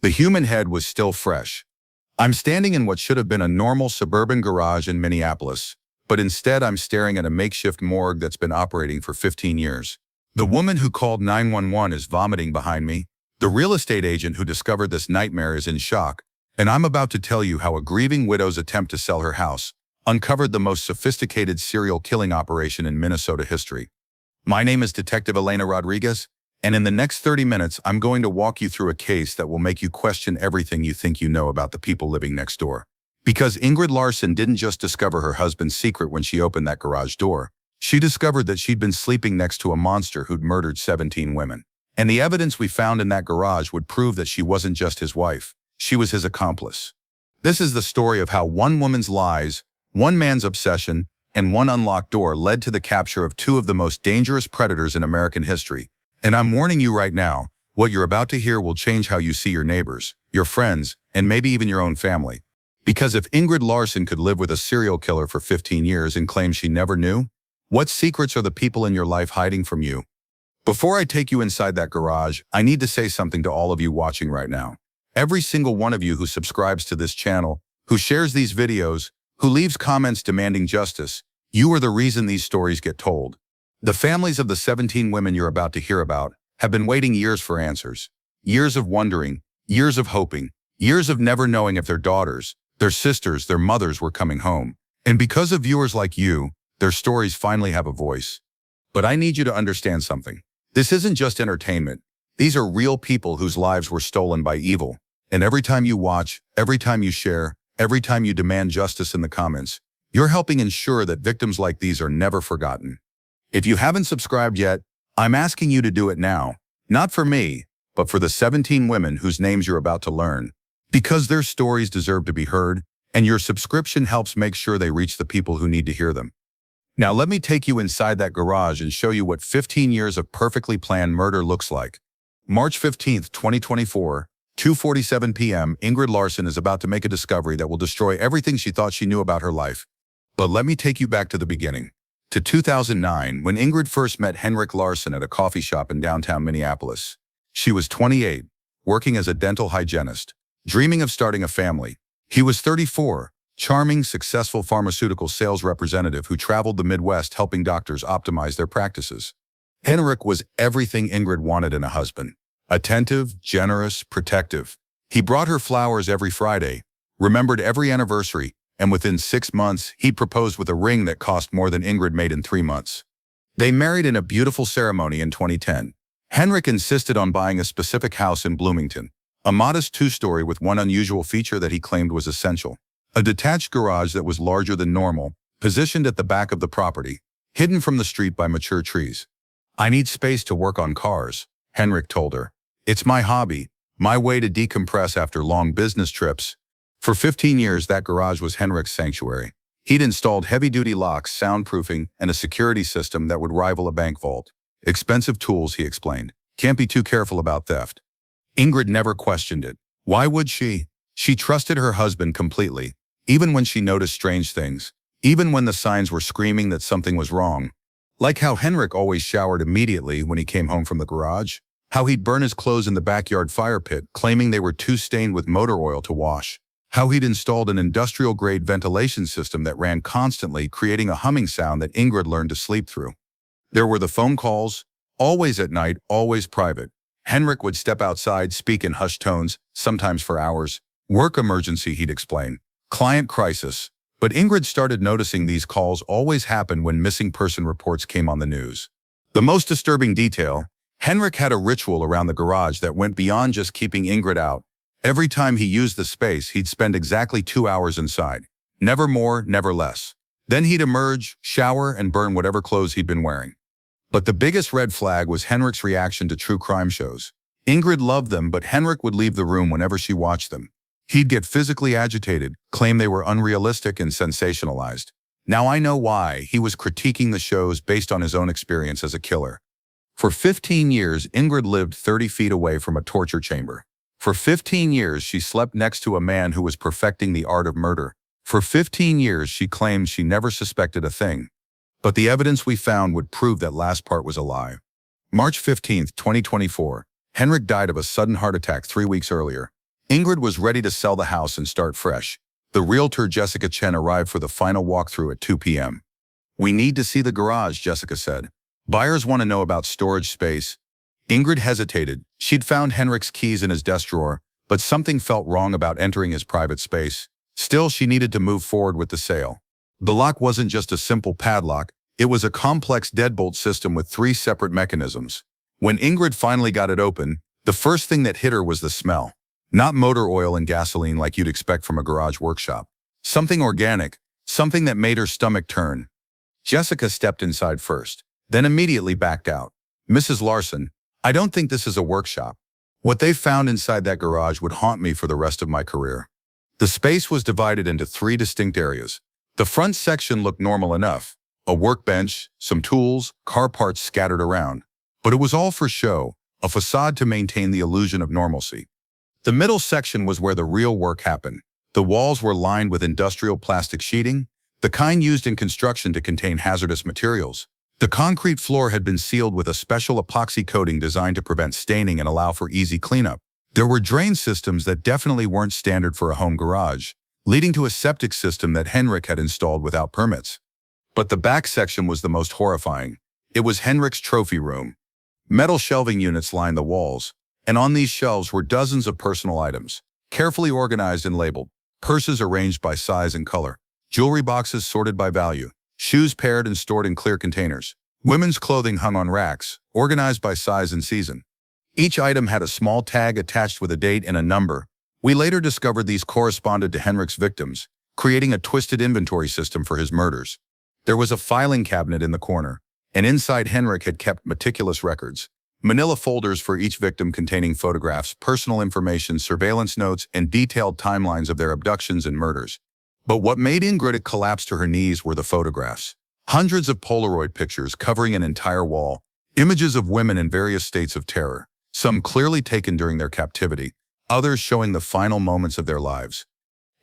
The human head was still fresh. I'm standing in what should have been a normal suburban garage in Minneapolis, but instead I'm staring at a makeshift morgue that's been operating for 15 years. The woman who called 911 is vomiting behind me. The real estate agent who discovered this nightmare is in shock, and I'm about to tell you how a grieving widow's attempt to sell her house uncovered the most sophisticated serial killing operation in Minnesota history. My name is Detective Elena Rodriguez, and in the next 30 minutes, I'm going to walk you through a case that will make you question everything you think you know about the people living next door. Because Ingrid Larson didn't just discover her husband's secret when she opened that garage door. She discovered that she'd been sleeping next to a monster who'd murdered 17 women. And the evidence we found in that garage would prove that she wasn't just his wife, she was his accomplice. This is the story of how one woman's lies, one man's obsession, and one unlocked door led to the capture of two of the most dangerous predators in American history. And I'm warning you right now, what you're about to hear will change how you see your neighbors, your friends, and maybe even your own family. Because if Ingrid Larson could live with a serial killer for 15 years and claim she never knew, what secrets are the people in your life hiding from you? Before I take you inside that garage, I need to say something to all of you watching right now. Every single one of you who subscribes to this channel, who shares these videos, who leaves comments demanding justice, you are the reason these stories get told. The families of the 17 women you're about to hear about have been waiting years for answers. Years of wondering, years of hoping, years of never knowing if their daughters, their sisters, their mothers were coming home. And because of viewers like you, their stories finally have a voice. But I need you to understand something. This isn't just entertainment. These are real people whose lives were stolen by evil. And every time you watch, every time you share, every time you demand justice in the comments, you're helping ensure that victims like these are never forgotten. If you haven't subscribed yet, I'm asking you to do it now. Not for me, but for the 17 women whose names you're about to learn. Because their stories deserve to be heard, and your subscription helps make sure they reach the people who need to hear them. Now let me take you inside that garage and show you what 15 years of perfectly planned murder looks like. March 15th, 2024, 2:47 p.m., Ingrid Larson is about to make a discovery that will destroy everything she thought she knew about her life. But let me take you back to the beginning. To 2009, when Ingrid first met Henrik Larson at a coffee shop in downtown Minneapolis. She was 28, working as a dental hygienist, dreaming of starting a family. He was 34, charming, successful pharmaceutical sales representative who traveled the Midwest helping doctors optimize their practices. Henrik was everything Ingrid wanted in a husband. Attentive, generous, protective. He brought her flowers every Friday, remembered every anniversary, and within 6 months, he proposed with a ring that cost more than Ingrid made in 3 months. They married in a beautiful ceremony in 2010. Henrik insisted on buying a specific house in Bloomington, a modest 2-story with one unusual feature that he claimed was essential. A detached garage that was larger than normal, positioned at the back of the property, hidden from the street by mature trees. "I need space to work on cars," Henrik told her. "It's my hobby, my way to decompress after long business trips." For 15 years, that garage was Henrik's sanctuary. He'd installed heavy-duty locks, soundproofing, and a security system that would rival a bank vault. "Expensive tools," he explained. "Can't be too careful about theft." Ingrid never questioned it. Why would she? She trusted her husband completely, even when she noticed strange things, even when the signs were screaming that something was wrong. Like how Henrik always showered immediately when he came home from the garage, how he'd burn his clothes in the backyard fire pit, claiming they were too stained with motor oil to wash, how he'd installed an industrial-grade ventilation system that ran constantly, creating a humming sound that Ingrid learned to sleep through. There were the phone calls, always at night, always private. Henrik would step outside, speak in hushed tones, sometimes for hours. "Work emergency," he'd explain. "Client crisis." But Ingrid started noticing these calls always happened when missing person reports came on the news. The most disturbing detail, Henrik had a ritual around the garage that went beyond just keeping Ingrid out. Every time he used the space, he'd spend exactly 2 hours inside. Never more, never less. Then he'd emerge, shower, and burn whatever clothes he'd been wearing. But the biggest red flag was Henrik's reaction to true crime shows. Ingrid loved them, but Henrik would leave the room whenever she watched them. He'd get physically agitated, claim they were unrealistic and sensationalized. Now I know why. He was critiquing the shows based on his own experience as a killer. For 15 years, Ingrid lived 30 feet away from a torture chamber. For 15 years, she slept next to a man who was perfecting the art of murder. For 15 years, she claimed she never suspected a thing. But the evidence we found would prove that last part was a lie. March 15th, 2024, Henrik died of a sudden heart attack 3 weeks earlier. Ingrid was ready to sell the house and start fresh. The realtor Jessica Chen arrived for the final walkthrough at 2 p.m. "We need to see the garage," Jessica said. "Buyers want to know about storage space." Ingrid hesitated. She'd found Henrik's keys in his desk drawer, but something felt wrong about entering his private space. Still, she needed to move forward with the sale. The lock wasn't just a simple padlock. It was a complex deadbolt system with 3 separate mechanisms. When Ingrid finally got it open, the first thing that hit her was the smell. Not motor oil and gasoline like you'd expect from a garage workshop. Something organic, something that made her stomach turn. Jessica stepped inside first, then immediately backed out. "Mrs. Larson, I don't think this is a workshop. What they found inside that garage would haunt me for the rest of my career." The space was divided into 3 distinct areas. The front section looked normal enough. A workbench, some tools, car parts scattered around. But it was all for show, a facade to maintain the illusion of normalcy. The middle section was where the real work happened. The walls were lined with industrial plastic sheeting, the kind used in construction to contain hazardous materials. The concrete floor had been sealed with a special epoxy coating designed to prevent staining and allow for easy cleanup. There were drain systems that definitely weren't standard for a home garage, leading to a septic system that Henrik had installed without permits. But the back section was the most horrifying. It was Henrik's trophy room. Metal shelving units lined the walls, and on these shelves were dozens of personal items, carefully organized and labeled, purses arranged by size and color, jewelry boxes sorted by value, shoes paired and stored in clear containers, women's clothing hung on racks, organized by size and season. Each item had a small tag attached with a date and a number. We later discovered these corresponded to Henrik's victims, creating a twisted inventory system for his murders. There was a filing cabinet in the corner, and inside Henrik had kept meticulous records. Manila folders for each victim containing photographs, personal information, surveillance notes, and detailed timelines of their abductions and murders. But what made Ingrid collapse to her knees were the photographs. Hundreds of Polaroid pictures covering an entire wall, images of women in various states of terror, some clearly taken during their captivity, others showing the final moments of their lives.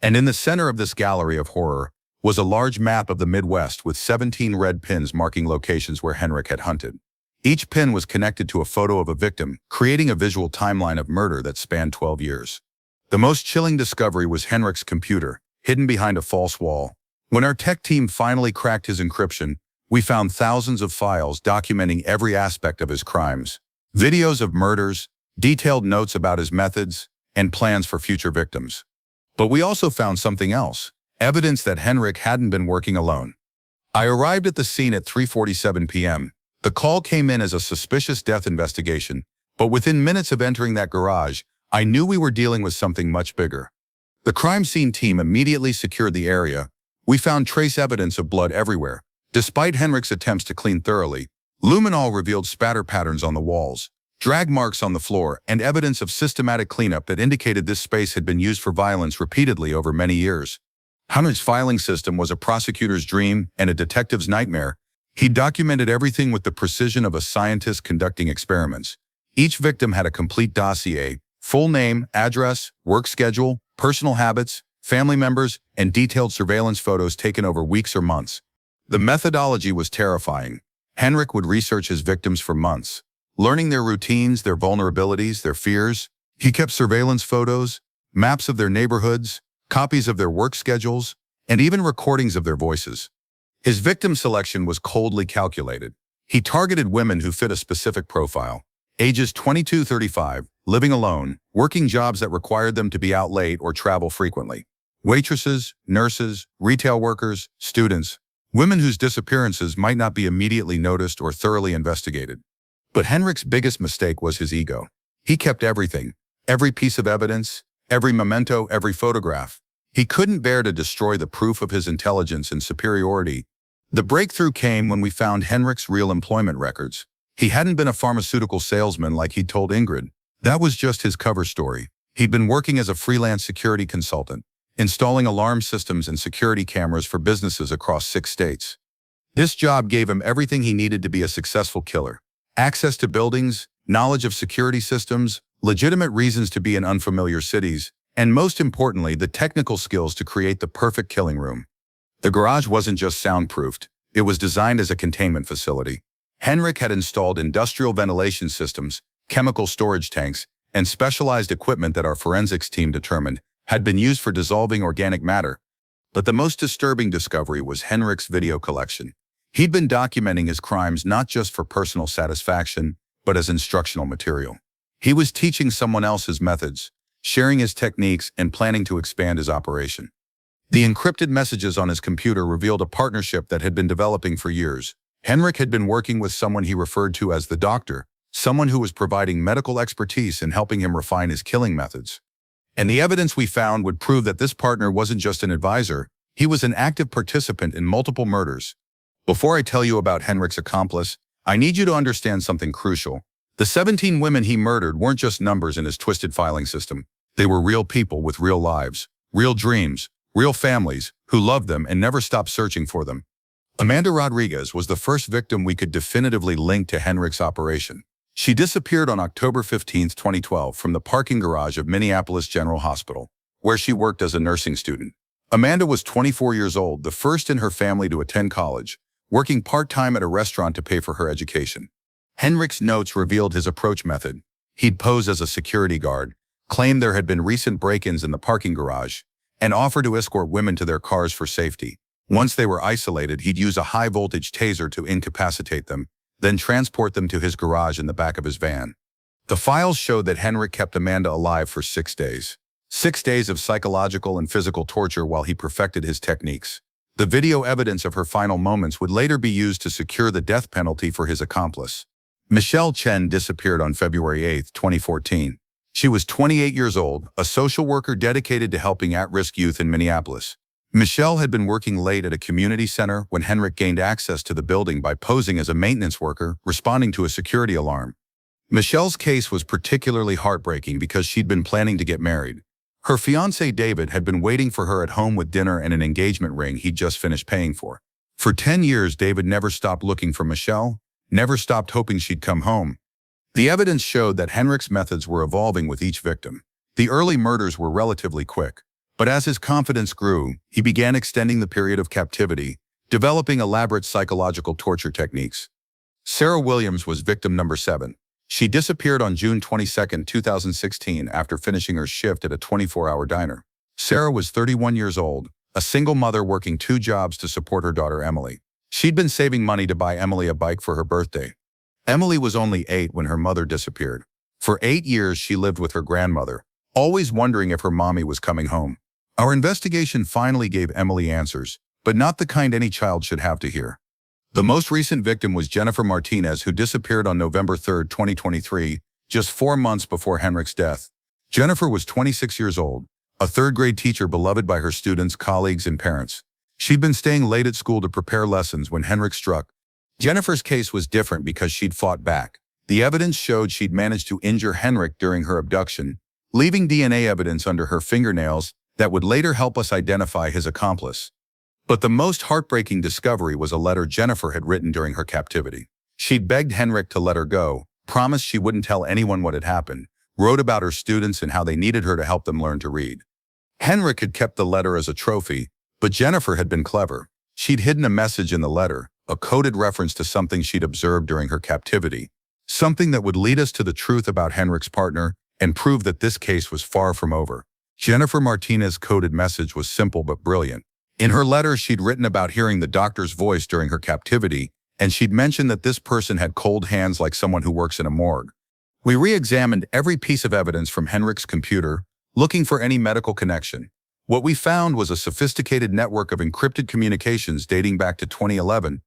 And in the center of this gallery of horror was a large map of the Midwest with 17 red pins marking locations where Henrik had hunted. Each pin was connected to a photo of a victim, creating a visual timeline of murder that spanned 12 years. The most chilling discovery was Henrik's computer, hidden behind a false wall. When our tech team finally cracked his encryption, we found thousands of files documenting every aspect of his crimes. Videos of murders, detailed notes about his methods, and plans for future victims. But we also found something else, evidence that Henrik hadn't been working alone. I arrived at the scene at 3:47 p.m. The call came in as a suspicious death investigation, but within minutes of entering that garage, I knew we were dealing with something much bigger. The crime scene team immediately secured the area. We found trace evidence of blood everywhere. Despite Henrik's attempts to clean thoroughly, luminol revealed spatter patterns on the walls, drag marks on the floor, and evidence of systematic cleanup that indicated this space had been used for violence repeatedly over many years. Henrik's filing system was a prosecutor's dream and a detective's nightmare. He documented everything with the precision of a scientist conducting experiments. Each victim had a complete dossier, full name, address, work schedule, personal habits, family members, and detailed surveillance photos taken over weeks or months. The methodology was terrifying. Henrik would research his victims for months, learning their routines, their vulnerabilities, their fears. He kept surveillance photos, maps of their neighborhoods, copies of their work schedules, and even recordings of their voices. His victim selection was coldly calculated. He targeted women who fit a specific profile, ages 22-35, living alone, working jobs that required them to be out late or travel frequently. Waitresses, nurses, retail workers, students, women whose disappearances might not be immediately noticed or thoroughly investigated. But Henrik's biggest mistake was his ego. He kept everything, every piece of evidence, every memento, every photograph. He couldn't bear to destroy the proof of his intelligence and superiority. The breakthrough came when we found Henrik's real employment records. He hadn't been a pharmaceutical salesman like he'd told Ingrid. That was just his cover story. He'd been working as a freelance security consultant, installing alarm systems and security cameras for businesses across 6 states. This job gave him everything he needed to be a successful killer. Access to buildings, knowledge of security systems, legitimate reasons to be in unfamiliar cities, and most importantly, the technical skills to create the perfect killing room. The garage wasn't just soundproofed, it was designed as a containment facility. Henrik had installed industrial ventilation systems, chemical storage tanks, and specialized equipment that our forensics team determined had been used for dissolving organic matter. But the most disturbing discovery was Henrik's video collection. He'd been documenting his crimes not just for personal satisfaction, but as instructional material. He was teaching someone else his methods, sharing his techniques, and planning to expand his operation. The encrypted messages on his computer revealed a partnership that had been developing for years. Henrik had been working with someone he referred to as the doctor, someone who was providing medical expertise and helping him refine his killing methods. And the evidence we found would prove that this partner wasn't just an advisor, he was an active participant in multiple murders. Before I tell you about Henrik's accomplice, I need you to understand something crucial. The 17 women he murdered weren't just numbers in his twisted filing system. They were real people with real lives, real dreams, real families, who loved them and never stopped searching for them. Amanda Rodriguez was the first victim we could definitively link to Henrik's operation. She disappeared on October 15, 2012 from the parking garage of Minneapolis General Hospital, where she worked as a nursing student. Amanda was 24 years old, the first in her family to attend college, working part-time at a restaurant to pay for her education. Henrik's notes revealed his approach method. He'd pose as a security guard, claim there had been recent break-ins in the parking garage, and offer to escort women to their cars for safety. Once they were isolated, he'd use a high-voltage taser to incapacitate them, then transport them to his garage in the back of his van. The files showed that Henrik kept Amanda alive for 6 days. 6 days of psychological and physical torture while he perfected his techniques. The video evidence of her final moments would later be used to secure the death penalty for his accomplice. Michelle Chen disappeared on February 8, 2014. She was 28 years old, a social worker dedicated to helping at-risk youth in Minneapolis. Michelle had been working late at a community center when Henrik gained access to the building by posing as a maintenance worker, responding to a security alarm. Michelle's case was particularly heartbreaking because she'd been planning to get married. Her fiancé David had been waiting for her at home with dinner and an engagement ring he'd just finished paying for. For 10 years, David never stopped looking for Michelle, never stopped hoping she'd come home. The evidence showed that Henrik's methods were evolving with each victim. The early murders were relatively quick, but as his confidence grew, he began extending the period of captivity, developing elaborate psychological torture techniques. Sarah Williams was victim number 7. She disappeared on June 22, 2016 after finishing her shift at a 24-hour diner. Sarah was 31 years old, a single mother working 2 jobs to support her daughter Emily. She'd been saving money to buy Emily a bike for her birthday. Emily was only 8 when her mother disappeared. For 8 years, she lived with her grandmother, always wondering if her mommy was coming home. Our investigation finally gave Emily answers, but not the kind any child should have to hear. The most recent victim was Jennifer Martinez, who disappeared on November 3, 2023, just 4 months before Henrik's death. Jennifer was 26 years old, a third-grade teacher beloved by her students, colleagues, and parents. She'd been staying late at school to prepare lessons when Henrik struck. Jennifer's case was different because she'd fought back. The evidence showed she'd managed to injure Henrik during her abduction, leaving DNA evidence under her fingernails that would later help us identify his accomplice. But the most heartbreaking discovery was a letter Jennifer had written during her captivity. She'd begged Henrik to let her go, promised she wouldn't tell anyone what had happened, wrote about her students and how they needed her to help them learn to read. Henrik had kept the letter as a trophy, but Jennifer had been clever. She'd hidden a message in the letter, a coded reference to something she'd observed during her captivity, something that would lead us to the truth about Henrik's partner and prove that this case was far from over. Jennifer Martinez's coded message was simple but brilliant. In her letter, she'd written about hearing the doctor's voice during her captivity, and she'd mentioned that this person had cold hands like someone who works in a morgue. We re-examined every piece of evidence from Henrik's computer, looking for any medical connection. What we found was a sophisticated network of encrypted communications dating back to 2011.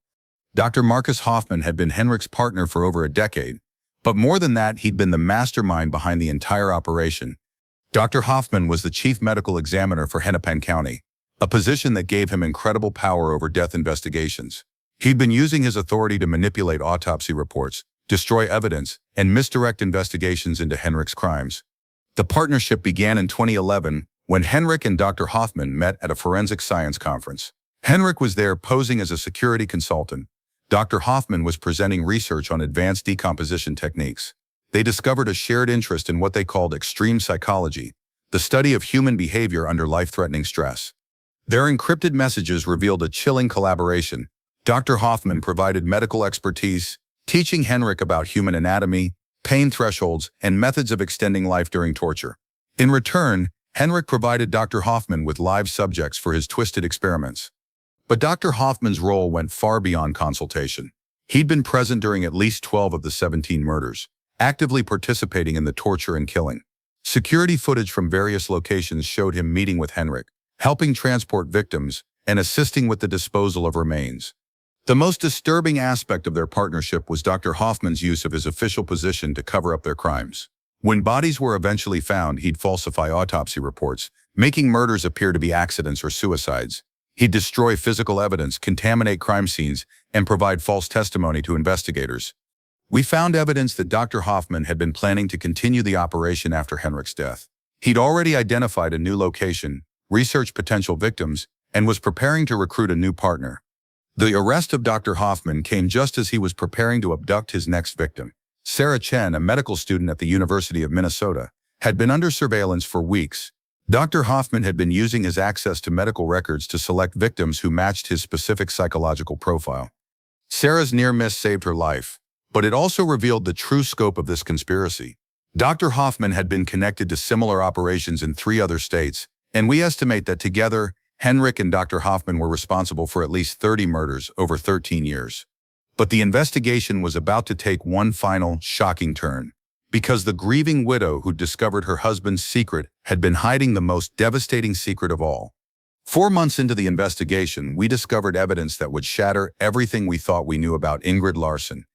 Dr. Marcus Hoffman had been Henrik's partner for over a decade, but more than that, he'd been the mastermind behind the entire operation. Dr. Hoffman was the chief medical examiner for Hennepin County, a position that gave him incredible power over death investigations. He'd been using his authority to manipulate autopsy reports, destroy evidence, and misdirect investigations into Henrik's crimes. The partnership began in 2011 when Henrik and Dr. Hoffman met at a forensic science conference. Henrik was there posing as a security consultant. Dr. Hoffman was presenting research on advanced decomposition techniques. They discovered a shared interest in what they called extreme psychology, the study of human behavior under life-threatening stress. Their encrypted messages revealed a chilling collaboration. Dr. Hoffman provided medical expertise, teaching Henrik about human anatomy, pain thresholds, and methods of extending life during torture. In return, Henrik provided Dr. Hoffman with live subjects for his twisted experiments. But Dr. Hoffman's role went far beyond consultation. He'd been present during at least 12 of the 17 murders, actively participating in the torture and killing. Security footage from various locations showed him meeting with Henrik, helping transport victims, and assisting with the disposal of remains. The most disturbing aspect of their partnership was Dr. Hoffman's use of his official position to cover up their crimes. When bodies were eventually found, he'd falsify autopsy reports, making murders appear to be accidents or suicides. He'd destroy physical evidence, contaminate crime scenes, and provide false testimony to investigators. We found evidence that Dr. Hoffman had been planning to continue the operation after Henrik's death. He'd already identified a new location, researched potential victims, and was preparing to recruit a new partner. The arrest of Dr. Hoffman came just as he was preparing to abduct his next victim. Sarah Chen, a medical student at the University of Minnesota, had been under surveillance for weeks. Dr. Hoffman had been using his access to medical records to select victims who matched his specific psychological profile. Sarah's near miss saved her life, but it also revealed the true scope of this conspiracy. Dr. Hoffman had been connected to similar operations in 3 other states, and we estimate that together, Henrik and Dr. Hoffman were responsible for at least 30 murders over 13 years. But the investigation was about to take one final, shocking turn, because the grieving widow who discovered her husband's secret had been hiding the most devastating secret of all. 4 months into the investigation, we discovered evidence that would shatter everything we thought we knew about Ingrid Larson.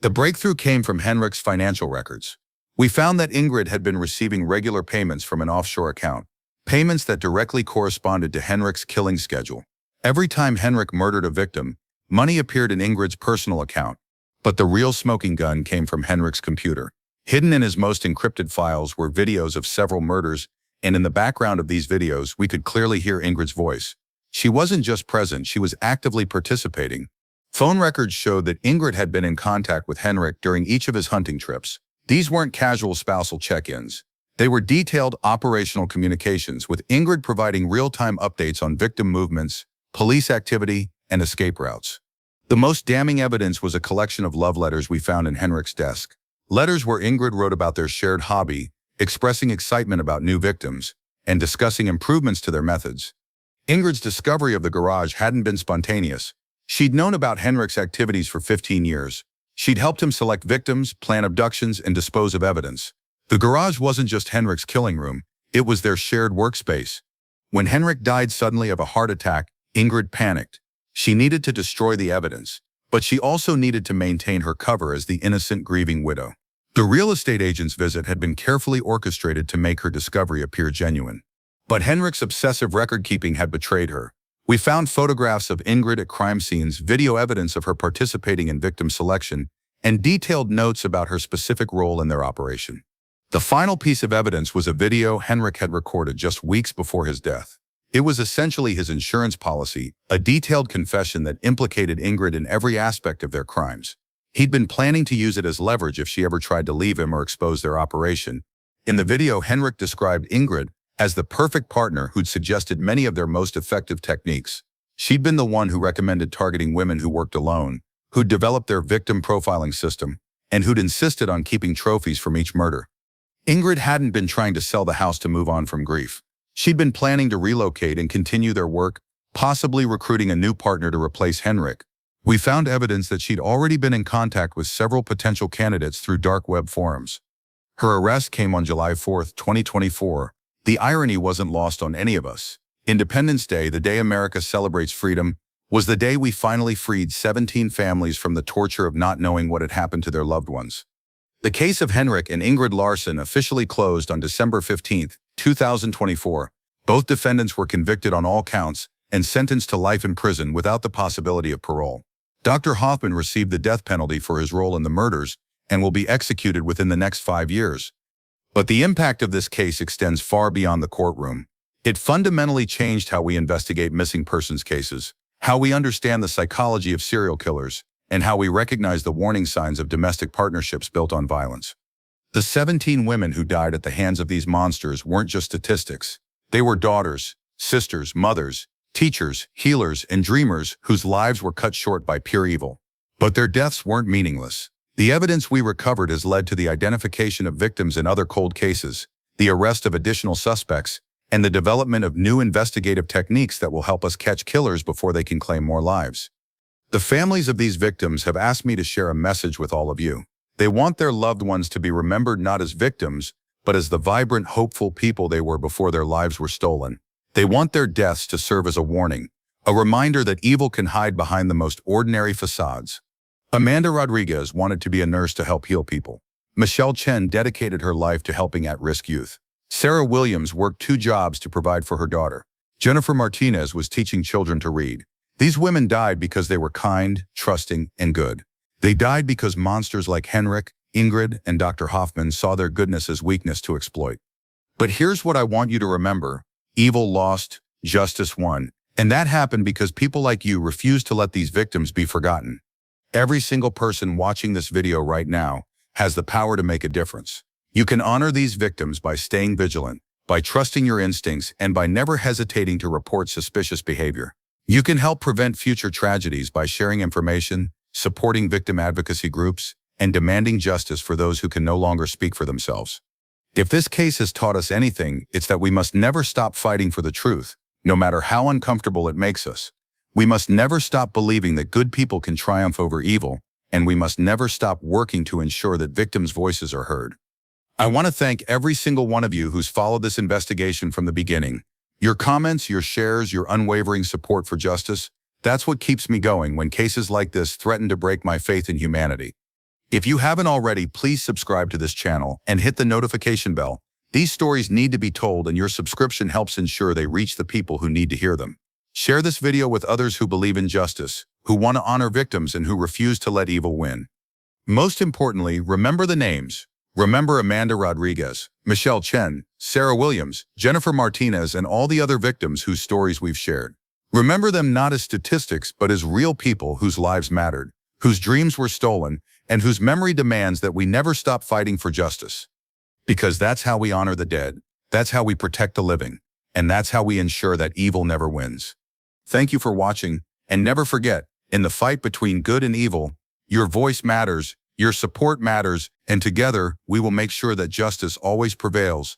The breakthrough came from Henrik's financial records. We found that Ingrid had been receiving regular payments from an offshore account, payments that directly corresponded to Henrik's killing schedule. Every time Henrik murdered a victim, money appeared in Ingrid's personal account, but the real smoking gun came from Henrik's computer. Hidden in his most encrypted files were videos of several murders, and in the background of these videos, we could clearly hear Ingrid's voice. She wasn't just present, she was actively participating. Phone records showed that Ingrid had been in contact with Henrik during each of his hunting trips. These weren't casual spousal check-ins. They were detailed operational communications, with Ingrid providing real-time updates on victim movements, police activity, and escape routes. The most damning evidence was a collection of love letters we found in Henrik's desk. Letters where Ingrid wrote about their shared hobby, expressing excitement about new victims, and discussing improvements to their methods. Ingrid's discovery of the garage hadn't been spontaneous. She'd known about Henrik's activities for 15 years. She'd helped him select victims, plan abductions, and dispose of evidence. The garage wasn't just Henrik's killing room, it was their shared workspace. When Henrik died suddenly of a heart attack, Ingrid panicked. She needed to destroy the evidence, but she also needed to maintain her cover as the innocent, grieving widow. The real estate agent's visit had been carefully orchestrated to make her discovery appear genuine. But Henrik's obsessive record-keeping had betrayed her. We found photographs of Ingrid at crime scenes, video evidence of her participating in victim selection, and detailed notes about her specific role in their operation. The final piece of evidence was a video Henrik had recorded just weeks before his death. It was essentially his insurance policy, a detailed confession that implicated Ingrid in every aspect of their crimes. He'd been planning to use it as leverage if she ever tried to leave him or expose their operation. In the video, Henrik described Ingrid as the perfect partner who'd suggested many of their most effective techniques. She'd been the one who recommended targeting women who worked alone, who'd developed their victim profiling system, and who'd insisted on keeping trophies from each murder. Ingrid hadn't been trying to sell the house to move on from grief. She'd been planning to relocate and continue their work, possibly recruiting a new partner to replace Henrik. We found evidence that she'd already been in contact with several potential candidates through dark web forums. Her arrest came on July 4, 2024. The irony wasn't lost on any of us. Independence Day, the day America celebrates freedom, was the day we finally freed 17 families from the torture of not knowing what had happened to their loved ones. The case of Henrik and Ingrid Larson officially closed on December 15, 2024. Both defendants were convicted on all counts and sentenced to life in prison without the possibility of parole. Dr. Hoffman received the death penalty for his role in the murders and will be executed within the next 5 years. But the impact of this case extends far beyond the courtroom. It fundamentally changed how we investigate missing persons cases, how we understand the psychology of serial killers, and how we recognize the warning signs of domestic partnerships built on violence. The 17 women who died at the hands of these monsters weren't just statistics. They were daughters, sisters, mothers, teachers, healers, and dreamers whose lives were cut short by pure evil. But their deaths weren't meaningless. The evidence we recovered has led to the identification of victims in other cold cases, the arrest of additional suspects, and the development of new investigative techniques that will help us catch killers before they can claim more lives. The families of these victims have asked me to share a message with all of you. They want their loved ones to be remembered not as victims, but as the vibrant, hopeful people they were before their lives were stolen. They want their deaths to serve as a warning, a reminder that evil can hide behind the most ordinary facades. Amanda Rodriguez wanted to be a nurse to help heal people. Michelle Chen dedicated her life to helping at-risk youth. Sarah Williams worked 2 jobs to provide for her daughter. Jennifer Martinez was teaching children to read. These women died because they were kind, trusting, and good. They died because monsters like Henrik, Ingrid, and Dr. Hoffman saw their goodness as weakness to exploit. But here's what I want you to remember. Evil lost, justice won. And that happened because people like you refused to let these victims be forgotten. Every single person watching this video right now has the power to make a difference. You can honor these victims by staying vigilant, by trusting your instincts, and by never hesitating to report suspicious behavior. You can help prevent future tragedies by sharing information, supporting victim advocacy groups, and demanding justice for those who can no longer speak for themselves. If this case has taught us anything, it's that we must never stop fighting for the truth, no matter how uncomfortable it makes us. We must never stop believing that good people can triumph over evil, and we must never stop working to ensure that victims' voices are heard. I want to thank every single one of you who's followed this investigation from the beginning. Your comments, your shares, your unwavering support for justice, that's what keeps me going when cases like this threaten to break my faith in humanity. If you haven't already, please subscribe to this channel and hit the notification bell. These stories need to be told, and your subscription helps ensure they reach the people who need to hear them. Share this video with others who believe in justice, who want to honor victims, and who refuse to let evil win. Most importantly, remember the names. Remember Amanda Rodriguez, Michelle Chen, Sarah Williams, Jennifer Martinez, and all the other victims whose stories we've shared. Remember them not as statistics, but as real people whose lives mattered, whose dreams were stolen, and whose memory demands that we never stop fighting for justice. Because that's how we honor the dead, that's how we protect the living, and that's how we ensure that evil never wins. Thank you for watching, and never forget, in the fight between good and evil, your voice matters, your support matters, and together we will make sure that justice always prevails.